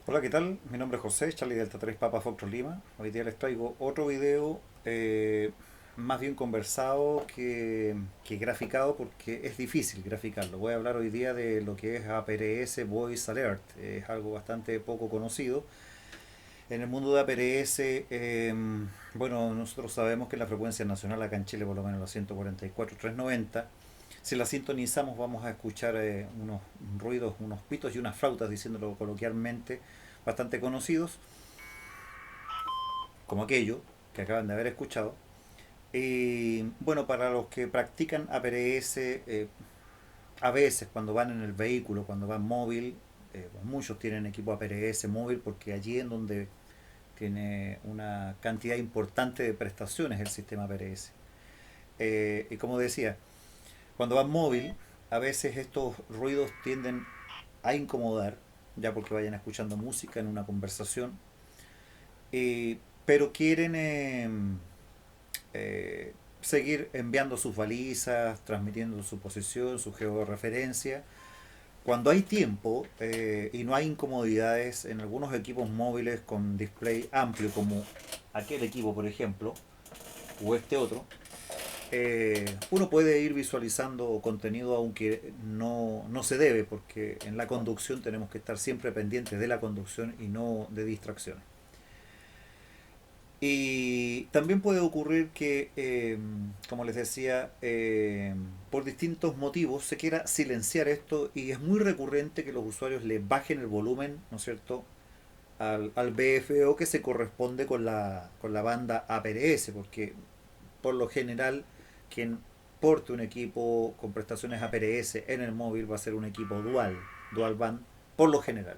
Hola, ¿qué tal? Mi nombre es José, Charlie Delta 3 Papa Foxtrot Lima. Hoy día les traigo otro video más bien conversado que graficado porque es difícil graficarlo. Voy a hablar hoy día de lo que es APRS Voice Alert. Es algo bastante poco conocido. En el mundo de APRS, bueno, nosotros sabemos que la frecuencia nacional acá en Chile, por lo menos la 144.390, si la sintonizamos vamos a escuchar unos ruidos, unos pitos y unas flautas, diciéndolo coloquialmente, bastante conocidos, como aquello que acaban de haber escuchado. Y bueno, para los que practican APRS, a veces cuando van en el vehículo, cuando van móvil, muchos tienen equipo APRS móvil porque allí en donde tiene una cantidad importante de prestaciones el sistema APRS. Y como decía, cuando van móvil, a veces estos ruidos tienden a incomodar, ya porque vayan escuchando música en una conversación, pero quieren seguir enviando sus balizas, transmitiendo su posición, su georreferencia. Cuando hay tiempo y no hay incomodidades en algunos equipos móviles con display amplio, como aquel equipo, por ejemplo, o este otro, uno puede ir visualizando contenido aunque no se debe, porque en la conducción tenemos que estar siempre pendientes de la conducción y no de distracciones. Y también puede ocurrir que, como les decía, por distintos motivos se quiera silenciar esto y es muy recurrente que los usuarios le bajen el volumen, ¿no es cierto?, al BFO que se corresponde con la banda APRS, porque por lo general quien porte un equipo con prestaciones APRS en el móvil va a ser un equipo dual band, por lo general.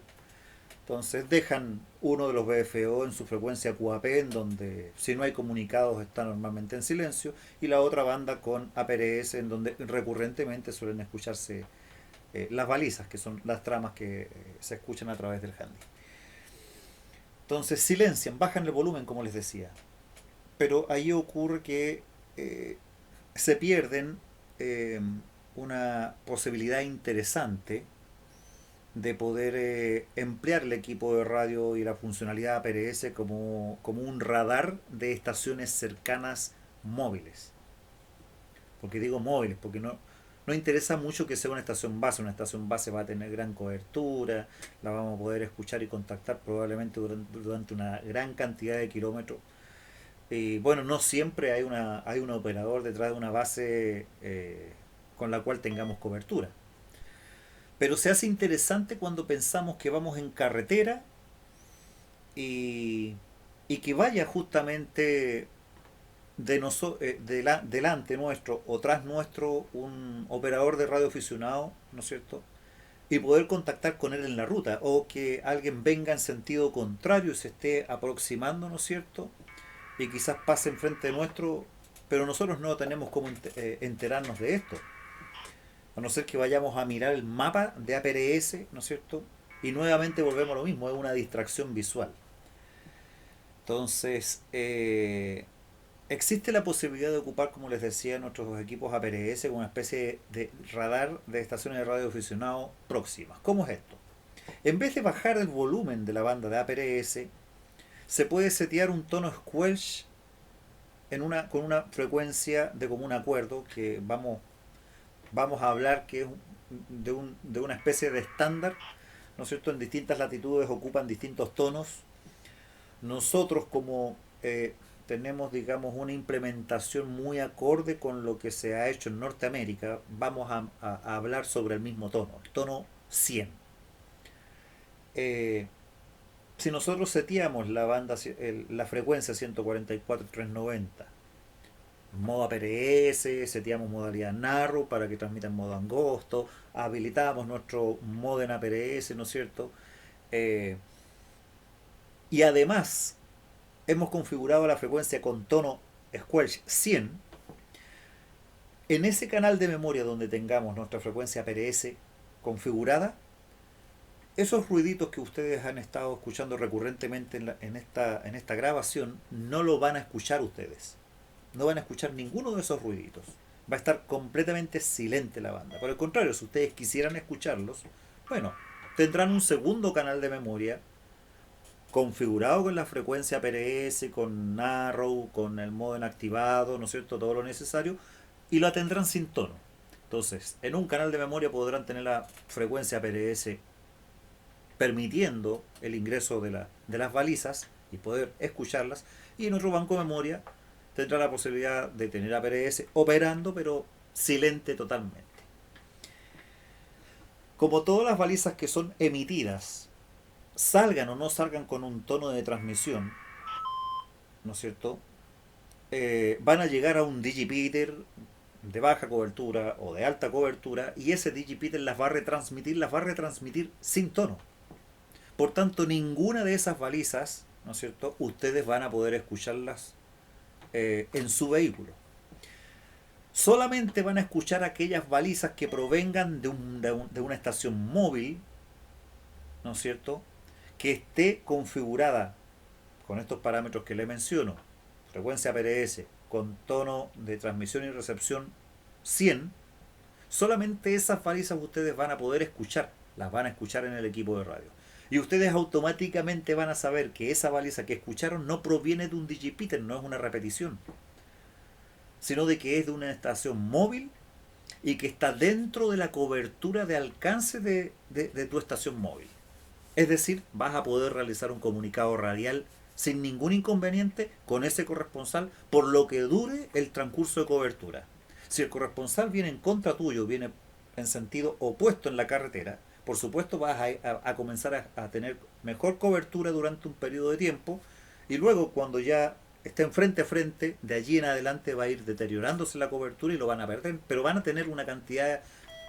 Entonces dejan uno de los BFO en su frecuencia QAP, en donde si no hay comunicados está normalmente en silencio, y la otra banda con APRS, en donde recurrentemente suelen escucharse las balizas, que son las tramas que se escuchan a través del handy. Entonces silencian, bajan el volumen, como les decía, pero ahí ocurre que se pierden eh, una posibilidad interesante de poder emplear el equipo de radio y la funcionalidad APRS como un radar de estaciones cercanas móviles. Porque digo móviles, porque no interesa mucho que sea una estación base. Una estación base va a tener gran cobertura, la vamos a poder escuchar y contactar probablemente durante una gran cantidad de kilómetros. Y bueno, no siempre hay un operador detrás de una base con la cual tengamos cobertura. Pero se hace interesante cuando pensamos que vamos en carretera y, y que vaya justamente delante nuestro o tras nuestro un operador de radio aficionado, ¿no es cierto? Y poder contactar con él en la ruta, o que alguien venga en sentido contrario y se esté aproximando, ¿no es cierto? Y quizás pase enfrente nuestro, pero nosotros no tenemos cómo enterarnos de esto. A no ser que vayamos a mirar el mapa de APRS, ¿no es cierto? Y nuevamente volvemos a lo mismo, es una distracción visual. Entonces, existe la posibilidad de ocupar, como les decía, nuestros equipos APRS como una especie de radar de estaciones de radio aficionado próximas. ¿Cómo es esto? En vez de bajar el volumen de la banda de APRS, se puede setear un tono squelch con una frecuencia de común acuerdo que vamos a hablar que es de una especie de estándar, ¿no es cierto? En distintas latitudes ocupan distintos tonos. Nosotros como tenemos, digamos, una implementación muy acorde con lo que se ha hecho en Norteamérica, vamos a hablar sobre el mismo tono, el tono 100. Eh, si nosotros seteamos la frecuencia 144.390, modo APRS, seteamos modalidad narrow para que transmita en modo angosto, habilitamos nuestro modem APRS, ¿no es cierto? Eh, y además hemos configurado la frecuencia con tono Squelch 100. En ese canal de memoria donde tengamos nuestra frecuencia APRS configurada, esos ruiditos que ustedes han estado escuchando recurrentemente en esta grabación no lo van a escuchar ustedes. No van a escuchar ninguno de esos ruiditos. Va a estar completamente silente la banda. Por el contrario, si ustedes quisieran escucharlos, bueno, tendrán un segundo canal de memoria configurado con la frecuencia PRS, con Narrow, con el modo inactivado, ¿no es cierto? Todo lo necesario, y la tendrán sin tono. Entonces, en un canal de memoria podrán tener la frecuencia PRS permitiendo el ingreso de las balizas y poder escucharlas, y en otro banco de memoria tendrá la posibilidad de tener a PRS operando, pero silente totalmente. Como todas las balizas que son emitidas, salgan o no salgan con un tono de transmisión, ¿no es cierto? Van a llegar a un digipeater de baja cobertura o de alta cobertura, y ese digipeater las va a retransmitir sin tono. Por tanto, ninguna de esas balizas, ¿no es cierto?, ustedes van a poder escucharlas en su vehículo. Solamente van a escuchar aquellas balizas que provengan de una estación móvil, ¿no es cierto?, que esté configurada con estos parámetros que le menciono: frecuencia PRS con tono de transmisión y recepción 100. Solamente esas balizas ustedes van a poder escuchar, las van a escuchar en el equipo de radio. Y ustedes automáticamente van a saber que esa baliza que escucharon no proviene de un digipeater, no es una repetición, sino de que es de una estación móvil y que está dentro de la cobertura de alcance de tu estación móvil. Es decir, vas a poder realizar un comunicado radial sin ningún inconveniente con ese corresponsal por lo que dure el transcurso de cobertura. Si el corresponsal viene en contra tuyo, viene en sentido opuesto en la carretera, por supuesto vas a comenzar a tener mejor cobertura durante un periodo de tiempo, y luego cuando ya estén frente a frente, de allí en adelante va a ir deteriorándose la cobertura y lo van a perder, pero van a tener una cantidad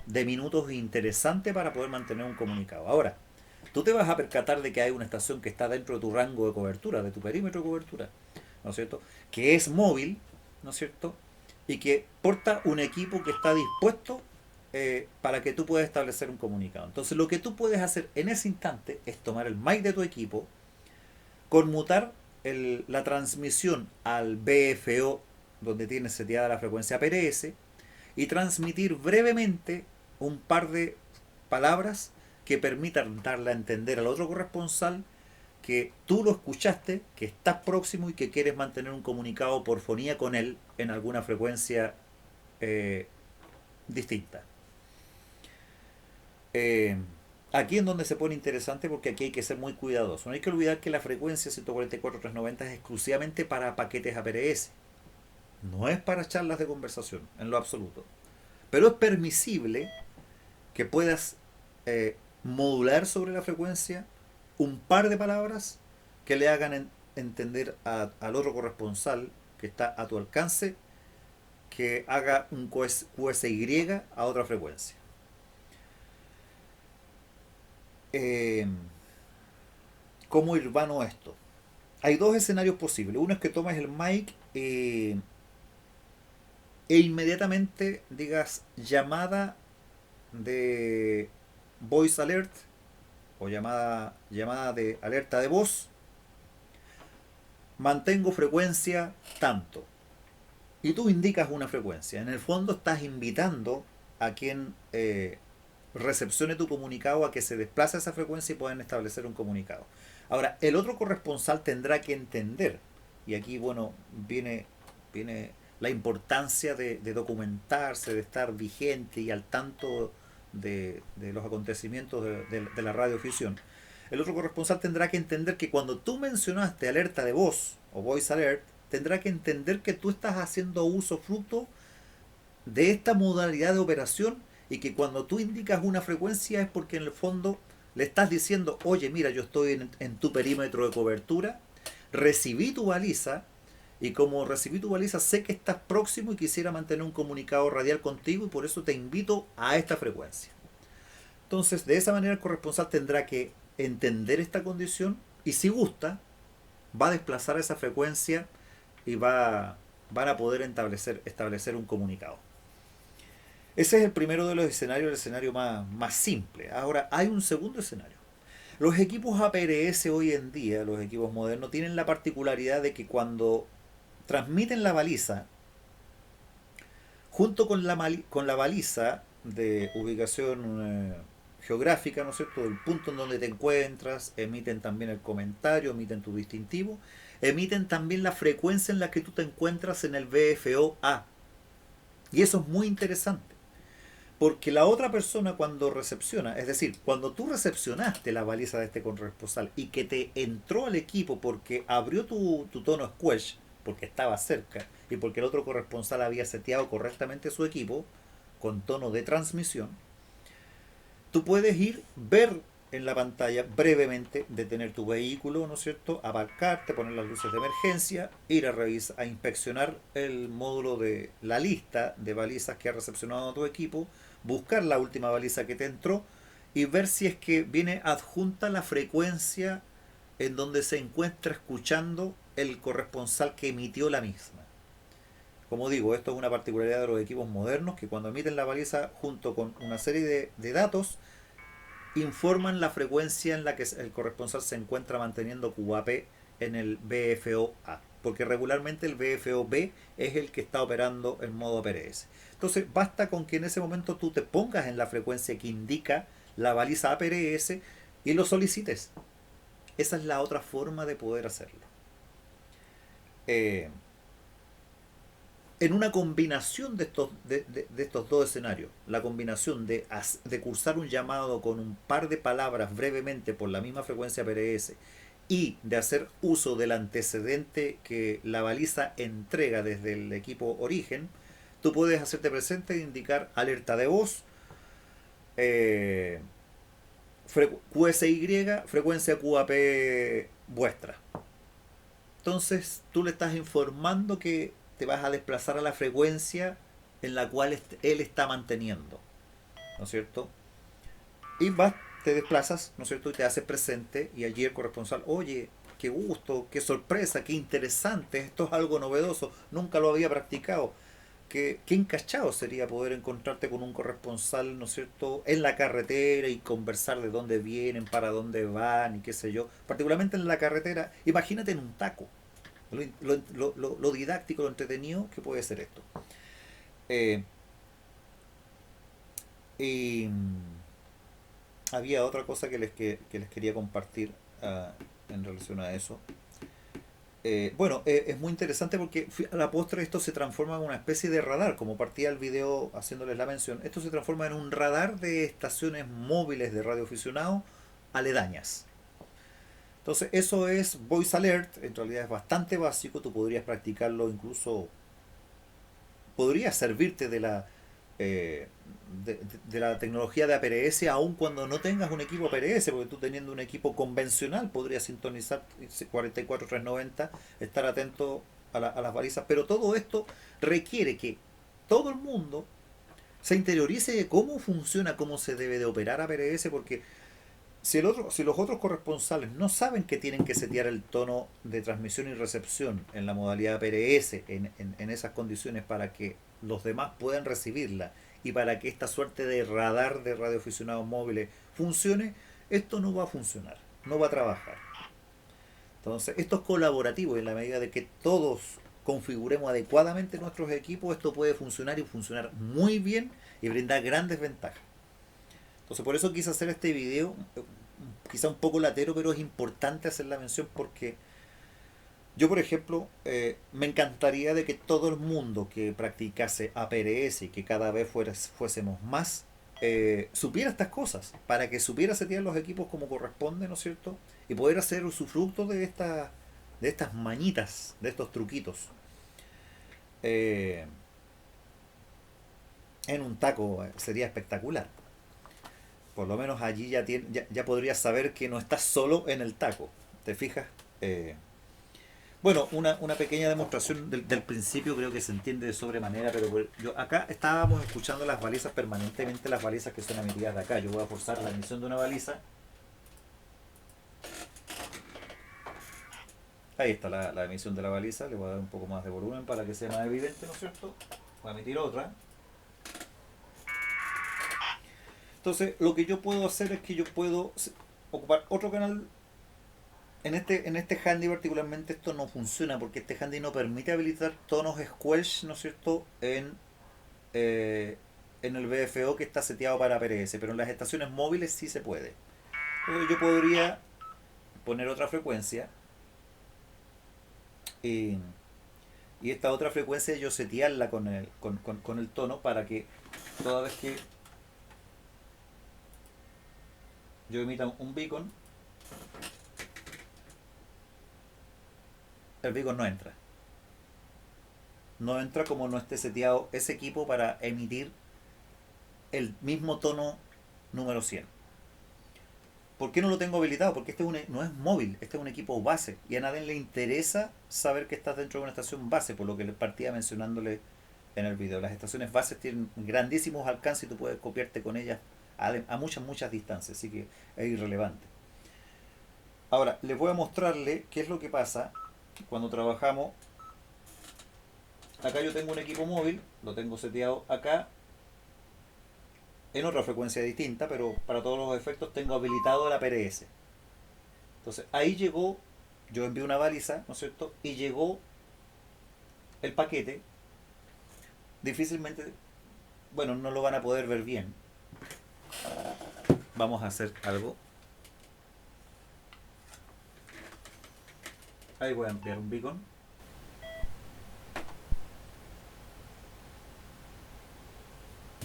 de minutos interesante para poder mantener un comunicado. Ahora, tú te vas a percatar de que hay una estación que está dentro de tu rango de cobertura, de tu perímetro de cobertura, ¿no es cierto?, que es móvil, ¿no es cierto?, y que porta un equipo que está dispuesto para que tú puedas establecer un comunicado. Entonces, lo que tú puedes hacer en ese instante es tomar el mic de tu equipo, conmutar la transmisión al BFO, donde tienes seteada la frecuencia PRS, y transmitir brevemente un par de palabras que permitan darle a entender al otro corresponsal que tú lo escuchaste, que estás próximo y que quieres mantener un comunicado por fonía con él en alguna frecuencia eh, distinta. Eh, Aquí es donde se pone interesante, porque aquí hay que ser muy cuidadoso. No hay que olvidar que la frecuencia 144.390 es exclusivamente para paquetes APRS. No es para charlas de conversación, en lo absoluto. Pero es permisible que puedas modular sobre la frecuencia un par de palabras que le hagan entender al otro corresponsal que está a tu alcance que haga un QSY a otra frecuencia. Eh, ¿Cómo ir vano esto? Hay dos escenarios posibles. Uno es que tomes el mic e inmediatamente digas llamada de voice alert o llamada de alerta de voz, mantengo frecuencia tanto. Y tú indicas una frecuencia. En el fondo estás invitando a quien recepcione tu comunicado a que se desplace a esa frecuencia y puedan establecer un comunicado. Ahora, el otro corresponsal tendrá que entender, y aquí, bueno, viene la importancia de documentarse, de estar vigente y al tanto de los acontecimientos de la radioficción. El otro corresponsal tendrá que entender que cuando tú mencionaste alerta de voz o voice alert, tendrá que entender que tú estás haciendo uso fruto de esta modalidad de operación, y que cuando tú indicas una frecuencia es porque en el fondo le estás diciendo: oye, mira, yo estoy en tu perímetro de cobertura, recibí tu baliza, y como recibí tu baliza sé que estás próximo y quisiera mantener un comunicado radial contigo, y por eso te invito a esta frecuencia. Entonces, de esa manera el corresponsal tendrá que entender esta condición, y si gusta, va a desplazar esa frecuencia y van a poder establecer un comunicado. Ese es el primero de los escenarios, el escenario más simple. Ahora, hay un segundo escenario. Los equipos APRS hoy en día, los equipos modernos, tienen la particularidad de que cuando transmiten la baliza, junto con la baliza de ubicación geográfica, ¿no es cierto?, del punto en donde te encuentras, emiten también el comentario, emiten tu distintivo, emiten también la frecuencia en la que tú te encuentras en el BFOA. Y eso es muy interesante, porque la otra persona cuando recepciona, es decir, cuando tú recepcionaste la baliza de este corresponsal y que te entró al equipo porque abrió tu tono squash, porque estaba cerca y porque el otro corresponsal había seteado correctamente su equipo con tono de transmisión, tú puedes ir, ver en la pantalla brevemente, detener tu vehículo, ¿no es cierto?, aparcarte, poner las luces de emergencia, ir a revisar, a inspeccionar el módulo de la lista de balizas que ha recepcionado tu equipo, buscar la última baliza que te entró y ver si es que viene adjunta la frecuencia en donde se encuentra escuchando el corresponsal que emitió la misma. Como digo, esto es una particularidad de los equipos modernos que cuando emiten la baliza junto con una serie de datos informan la frecuencia en la que el corresponsal se encuentra manteniendo QAP en el BFOA, porque regularmente el BFOB es el que está operando en modo PRS. Entonces basta con que en ese momento tú te pongas en la frecuencia que indica la baliza APRS y lo solicites. Esa es la otra forma de poder hacerlo. Eh, en una combinación de estos dos escenarios, la combinación de cursar un llamado con un par de palabras brevemente por la misma frecuencia PRS y de hacer uso del antecedente que la baliza entrega desde el equipo origen, tú puedes hacerte presente e indicar alerta de voz, eh, QSY, frecuencia QAP vuestra. Entonces tú le estás informando que te vas a desplazar a la frecuencia en la cual él está manteniendo, ¿no es cierto? Y vas, te desplazas, ¿no es cierto? Y te haces presente y allí el corresponsal, oye, qué gusto, qué sorpresa, qué interesante, esto es algo novedoso, nunca lo había practicado. Qué encachado sería poder encontrarte con un corresponsal, ¿no es cierto?, en la carretera y conversar de dónde vienen, para dónde van y qué sé yo. Particularmente en la carretera, imagínate en un taco. Lo didáctico, lo entretenido que puede ser esto. Eh, y había otra cosa que les quería compartir en relación a eso. Bueno, es muy interesante porque a la postre esto se transforma en una especie de radar, como partía el video haciéndoles la mención. Esto se transforma en un radar de estaciones móviles de radioaficionados aledañas. Entonces, eso es Voice Alert, en realidad es bastante básico, tú podrías practicarlo incluso, podrías servirte eh, de la tecnología de APRS aun cuando no tengas un equipo APRS, porque tú teniendo un equipo convencional podrías sintonizar 44390, estar atento a las balizas, pero todo esto requiere que todo el mundo se interiorice de cómo funciona, cómo se debe de operar APRS, porque si los otros corresponsales no saben que tienen que setear el tono de transmisión y recepción en la modalidad PRS en esas condiciones para que los demás puedan recibirla y para que esta suerte de radar de radioaficionados móviles funcione, esto no va a funcionar, no va a trabajar. Entonces, esto es colaborativo y en la medida de que todos configuremos adecuadamente nuestros equipos, esto puede funcionar y funcionar muy bien y brindar grandes ventajas. Entonces por eso quise hacer este video, quizá un poco latero, pero es importante hacer la mención porque yo, por ejemplo, me encantaría de que todo el mundo que practicase APRS y que cada vez fuésemos más, supiera estas cosas, para que supiera setear los equipos como corresponde, ¿no es cierto? Y poder hacer usufructo de estas mañitas, de estos truquitos. Eh, en un taco sería espectacular. Por lo menos allí ya podrías saber que no estás solo en el taco. ¿Te fijas? Eh, bueno, una pequeña demostración del principio creo que se entiende de sobremanera, pero yo acá estábamos escuchando las balizas permanentemente, las balizas que son emitidas de acá. Yo voy a forzar la emisión de una baliza. Ahí está la emisión de la baliza. Le voy a dar un poco más de volumen para que sea más evidente, ¿no es cierto? Voy a emitir otra. Entonces, lo que yo puedo hacer es que yo puedo ocupar otro canal. En este handy particularmente esto no funciona porque este handy no permite habilitar tonos squelch, ¿no es cierto?, eh, en el BFO que está seteado para PRS, pero en las estaciones móviles sí se puede. Entonces yo podría poner otra frecuencia y, y esta otra frecuencia yo setearla con el tono para que toda vez que yo emita un beacon, el beacon no entra. No entra como no esté seteado ese equipo para emitir el mismo tono número 100. ¿Por qué no lo tengo habilitado? Porque no es móvil, este es un equipo base y a nadie le interesa saber que estás dentro de una estación base, por lo que les partía mencionándole en el video. Las estaciones bases tienen grandísimos alcances y tú puedes copiarte con ellas a muchas distancias, así que es irrelevante. Ahora, les voy a mostrarle qué es lo que pasa cuando trabajamos. Acá yo tengo un equipo móvil, lo tengo seteado acá en otra frecuencia distinta, pero para todos los efectos tengo habilitado la PRS. Entonces ahí llegó, yo envié una baliza, ¿no es cierto? Y llegó el paquete. Difícilmente, bueno, no lo van a poder ver bien. Vamos a hacer algo. Ahí voy a enviar un beacon.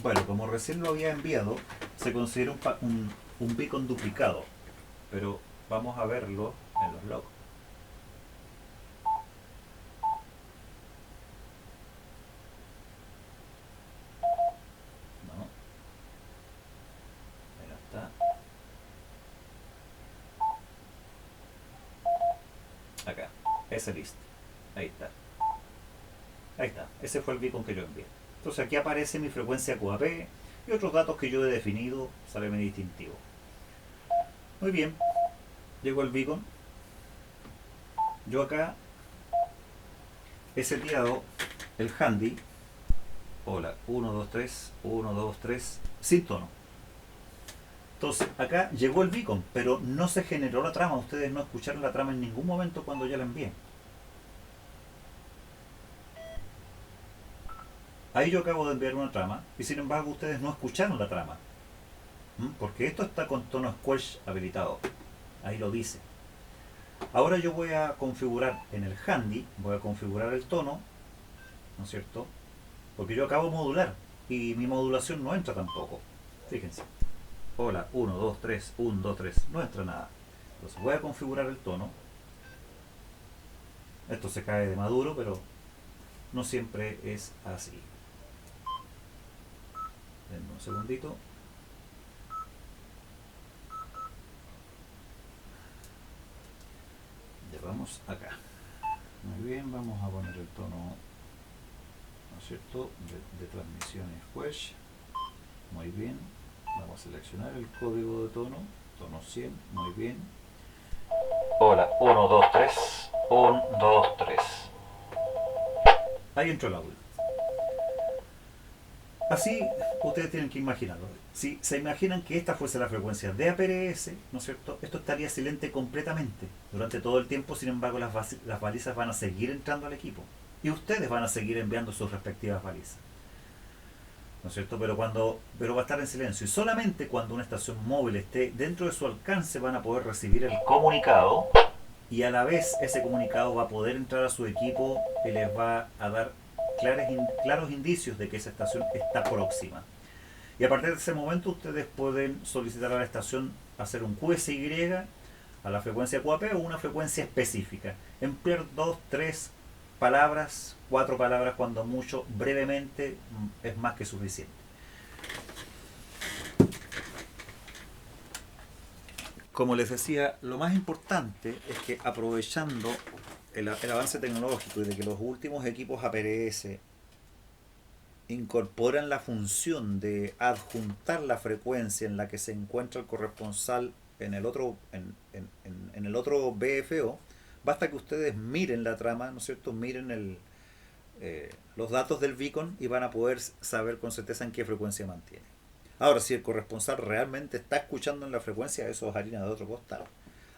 Bueno, como recién lo había enviado, se considera un beacon duplicado. Pero vamos a verlo en los logs. No, ahí está. Acá, ese listo. Ahí está. Ahí está. Ese fue el beacon que yo envié. Entonces aquí aparece mi frecuencia QAP y otros datos que yo he definido, sale mi distintivo. Muy bien. Llegó el beacon. Yo acá he seteado el handy. Hola, 1, 2, 3, 1, 2, 3, sin tono. Entonces acá llegó el beacon, pero no se generó la trama. Ustedes no escucharon la trama en ningún momento cuando ya la envié. Ahí yo acabo de enviar una trama y sin embargo ustedes no escucharon la trama. Porque esto está con tono squash habilitado. Ahí lo dice. Ahora yo voy a configurar en el handy, voy a configurar el tono, ¿no es cierto? Porque yo acabo de modular y mi modulación no entra tampoco. Fíjense. Hola, 1, 2, 3, 1, 2, 3. No entra nada. Entonces voy a configurar el tono. Esto se cae de maduro, pero no siempre es así. Denme un segundito. Ya vamos acá. Muy bien, vamos a poner el tono, ¿no es cierto?, de transmisión squash. Muy bien. Vamos a seleccionar el código de tono. Tono 100. Muy bien. Hola, 1, 2, 3. 1, 2, 3. Ahí entró el audio. Así ustedes tienen que imaginarlo. Si se imaginan que esta fuese la frecuencia de APRS, ¿no es cierto? Esto estaría silente completamente durante todo el tiempo. Sin embargo, las balizas van a seguir entrando al equipo y ustedes van a seguir enviando sus respectivas balizas, ¿no es cierto? Pero va a estar en silencio y solamente cuando una estación móvil esté dentro de su alcance van a poder recibir el comunicado y a la vez ese comunicado va a poder entrar a su equipo y les va a dar claros indicios de que esa estación está próxima. Y a partir de ese momento ustedes pueden solicitar a la estación hacer un QSY a la frecuencia QAP o una frecuencia específica. Emplear 2, 3 palabras, 4 palabras cuando mucho, brevemente, es más que suficiente. Como les decía, lo más importante es que aprovechando el avance tecnológico y de que los últimos equipos APRS incorporan la función de adjuntar la frecuencia en la que se encuentra el corresponsal en el otro, en el otro BFO, basta que ustedes miren la trama, ¿no es cierto? Miren los datos del beacon y van a poder saber con certeza en qué frecuencia mantiene. Ahora, si el corresponsal realmente está escuchando en la frecuencia, eso es harina de otro costal.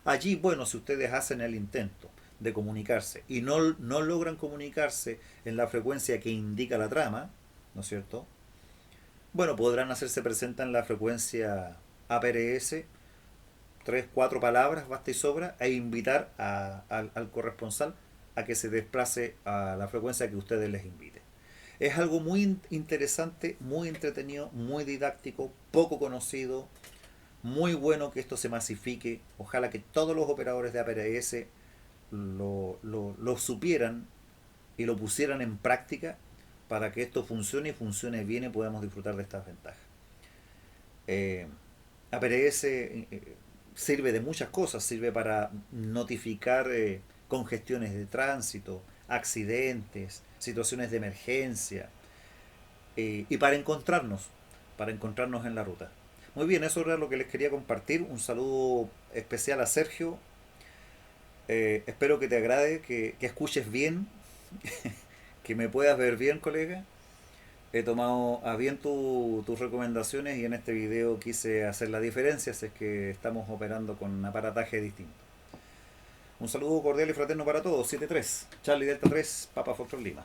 Allí, bueno, si ustedes hacen el intento de comunicarse y no logran comunicarse en la frecuencia que indica la trama, ¿no es cierto? Bueno, podrán hacerse presentes en la frecuencia APRS, tres, cuatro palabras, basta y sobra, e invitar al corresponsal a que se desplace a la frecuencia que ustedes les inviten. Es algo muy interesante, muy entretenido, muy didáctico, poco conocido, muy bueno que esto se masifique. Ojalá que todos los operadores de APRS lo supieran y lo pusieran en práctica para que esto funcione y funcione bien y podamos disfrutar de estas ventajas. Eh, APRS sirve de muchas cosas, sirve para notificar congestiones de tránsito, accidentes, situaciones de emergencia y para encontrarnos en la ruta. Muy bien, eso era lo que les quería compartir. Un saludo especial a Sergio. Espero que te agrade, que escuches bien, que me puedas ver bien, colega. He tomado a bien tus recomendaciones y en este video quise hacer la diferencia, si es que estamos operando con aparataje distinto. Un saludo cordial y fraterno para todos. 7-3, Charlie Delta 3, Papa Foxtrot Lima.